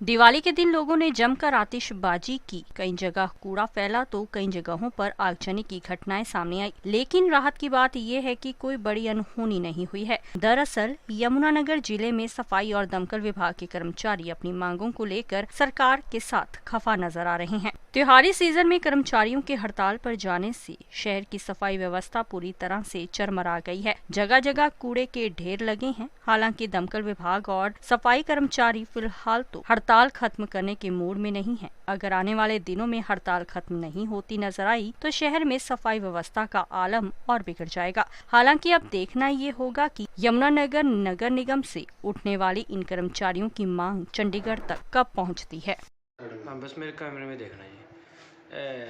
दिवाली के दिन लोगों ने जमकर आतिशबाजी की। कई जगह कूड़ा फैला तो कई जगहों पर आगजनी की घटनाएं सामने आई। लेकिन राहत की बात यह है कि कोई बड़ी अनहोनी नहीं हुई है। दरअसल यमुनानगर जिले में सफाई और दमकल विभाग के कर्मचारी अपनी मांगों को लेकर सरकार के साथ खफा नजर आ रहे हैं। त्योहारी सीजन में कर्मचारियों के हड़ताल पर जाने से शहर की सफाई व्यवस्था पूरी तरह से चरमरा गई है। जगह जगह कूड़े के ढेर लगे हैं। हालांकि दमकल विभाग और सफाई कर्मचारी फिलहाल तो हड़ताल खत्म करने के मूड में नहीं है। अगर आने वाले दिनों में हड़ताल खत्म नहीं होती नजर आई तो शहर में सफाई व्यवस्था का आलम और बिगड़ जाएगा। हालांकि अब देखना ये होगा कि यमुनानगर नगर निगम से उठने वाली इन कर्मचारियों की मांग चंडीगढ़ तक कब पहुंचती है। हाँ, बस मेरे कैमरे में देखना है।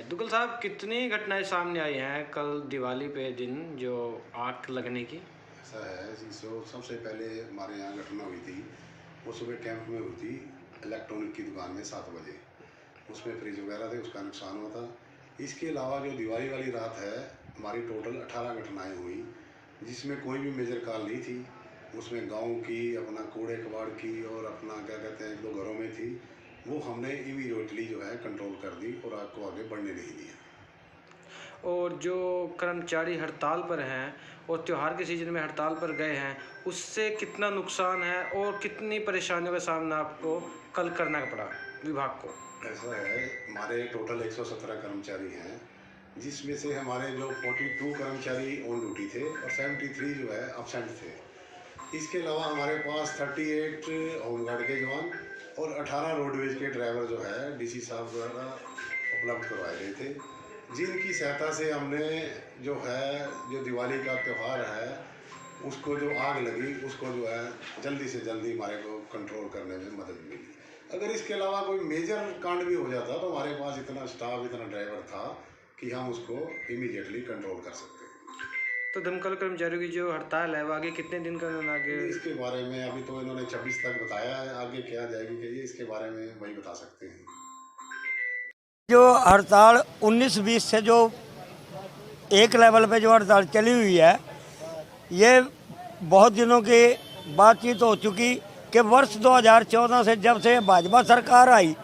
दुग्गल साहब, कितनी घटनाएं सामने आई हैं कल दिवाली पे दिन जो आग लगने की? ऐसा है, जो सबसे पहले हमारे यहाँ घटना हुई थी वो सुबह कैंप में हुई थी, इलेक्ट्रॉनिक की दुकान में 7 बजे। उसमें फ्रिज वगैरह थे, उसका नुकसान हुआ था। इसके अलावा जो दिवाली वाली रात है, हमारी टोटल 18 घटनाएं हुई, जिसमें कोई भी मेजर कॉल नहीं थी। उसमें गांव की, अपना कूड़े कबाड़ की और अपना क्या कहते हैं 1-2 घरों में थी। वो हमने इमीडिएटली जो है कंट्रोल कर दी और आग को आगे बढ़ने नहीं दिया। और जो कर्मचारी हड़ताल पर हैं और त्यौहार के सीजन में हड़ताल पर गए हैं, उससे कितना नुकसान है और कितनी परेशानियों का सामना आपको कल करना पड़ा विभाग को? ऐसा है, हमारे टोटल 117 कर्मचारी हैं, जिसमें से हमारे जो 42 कर्मचारी ऑन ड्यूटी थे और 73 जो है अब्सेंट थे। इसके अलावा हमारे पास 38 होमगार्ड के जवान और 18 रोडवेज के ड्राइवर जो है डीसी साहब द्वारा उपलब्ध करवाए गए थे, जिनकी सहायता से हमने जो है जो दिवाली का त्यौहार है उसको जो आग लगी उसको जो है जल्दी से जल्दी हमारे को कंट्रोल करने में मदद मिली। अगर इसके अलावा कोई मेजर कांड भी हो जाता तो हमारे पास इतना स्टाफ, इतना ड्राइवर था कि हम उसको इमीडिएटली कंट्रोल कर सकते हैं। तो दमकल कर्मचारियों की जो हड़ताल है वो आगे कितने दिन का आगे? इसके बारे में अभी तो इन्होंने 26 तक बताया है, आगे क्या जाएगी कि इसके बारे में वही बता सकते हैं। जो हड़ताल 19-20 से जो एक लेवल पे जो हड़ताल चली हुई है, ये बहुत दिनों की बातचीत हो चुकी कि वर्ष 2014 से जब से भाजपा सरकार आई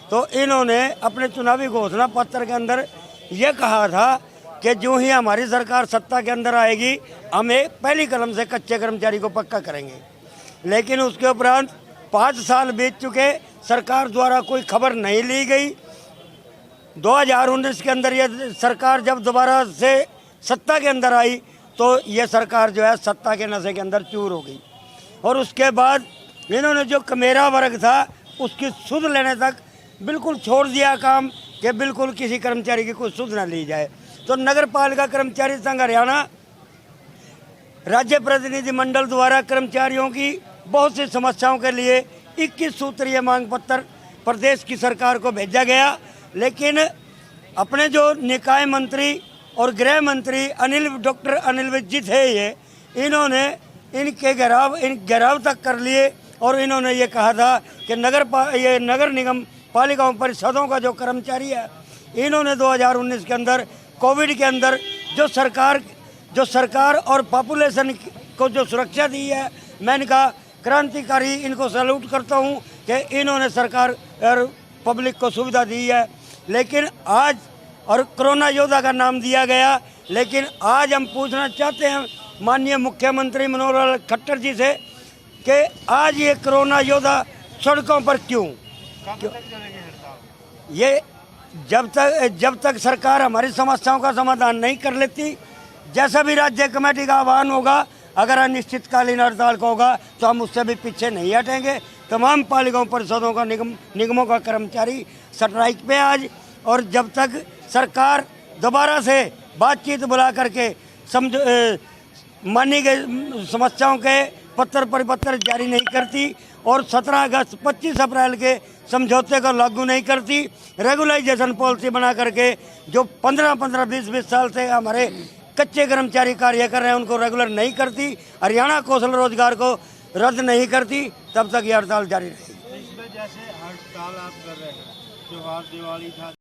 तो इन्होंने अपने चुनावी घोषणा पत्र के अंदर ये कहा था कि जो ही हमारी सरकार सत्ता के अंदर आएगी हम एक पहली कलम से कच्चे कर्मचारी को पक्का करेंगे। लेकिन उसके उपरांत 5 साल बीत चुके, सरकार द्वारा कोई खबर नहीं ली गई। 2019 के अंदर ये सरकार जब दोबारा से सत्ता के अंदर आई तो ये सरकार जो है सत्ता के नशे के अंदर चूर हो गई और उसके बाद इन्होंने जो कमेरा वर्ग था उसकी सुध लेने तक बिल्कुल छोड़ दिया काम कि बिल्कुल किसी कर्मचारी की कोई सुध ना ली जाए। तो नगर पालिका कर्मचारी संघ हरियाणा राज्य प्रतिनिधि मंडल द्वारा कर्मचारियों की बहुत सी समस्याओं के लिए 21 सूत्रीय मांग पत्र प्रदेश की सरकार को भेजा गया। लेकिन अपने जो निकाय मंत्री और गृह मंत्री डॉक्टर अनिल विज जी थे, इन्होंने इनके घेराव तक कर लिए और इन्होंने ये कहा था कि नगर निगम पालिकाओं परिषदों का जो कर्मचारी है, इन्होंने 2019 के अंदर कोविड के अंदर जो सरकार और पॉपुलेशन को जो सुरक्षा दी है, मैं इनका क्रांतिकारी इनको सैल्यूट करता हूँ कि इन्होंने सरकार और पब्लिक को सुविधा दी है। लेकिन आज और कोरोना योद्धा का नाम दिया गया, लेकिन आज हम पूछना चाहते हैं माननीय मुख्यमंत्री मनोहर लाल खट्टर जी से कि आज ये कोरोना योद्धा सड़कों पर क्यों? ये जब तक सरकार हमारी समस्याओं का समाधान नहीं कर लेती, जैसा भी राज्य कमेटी का आह्वान होगा, अगर अनिश्चितकालीन हड़ताल का होगा तो हम उससे भी पीछे नहीं हटेंगे। तमाम पालिकाओं परिषदों का निगमों का कर्मचारी स्ट्राइक पे आज, और जब तक सरकार दोबारा से बातचीत बुला करके मानी गई समस्याओं के पत्र परिपत्र जारी नहीं करती और 17 अगस्त 25 अप्रैल के समझौते को लागू नहीं करती, रेगुलाइजेशन पॉलिसी बना करके जो 15-15, 20-20 साल से हमारे कच्चे कर्मचारी कार्य कर रहे हैं उनको रेगुलर नहीं करती, हरियाणा कौशल रोजगार को रद्द नहीं करती, तब तक ये हड़ताल जारी रहेगी। इसमें जैसे हड़ताल आप कर रहे हैं, त्योहार दिवाली था।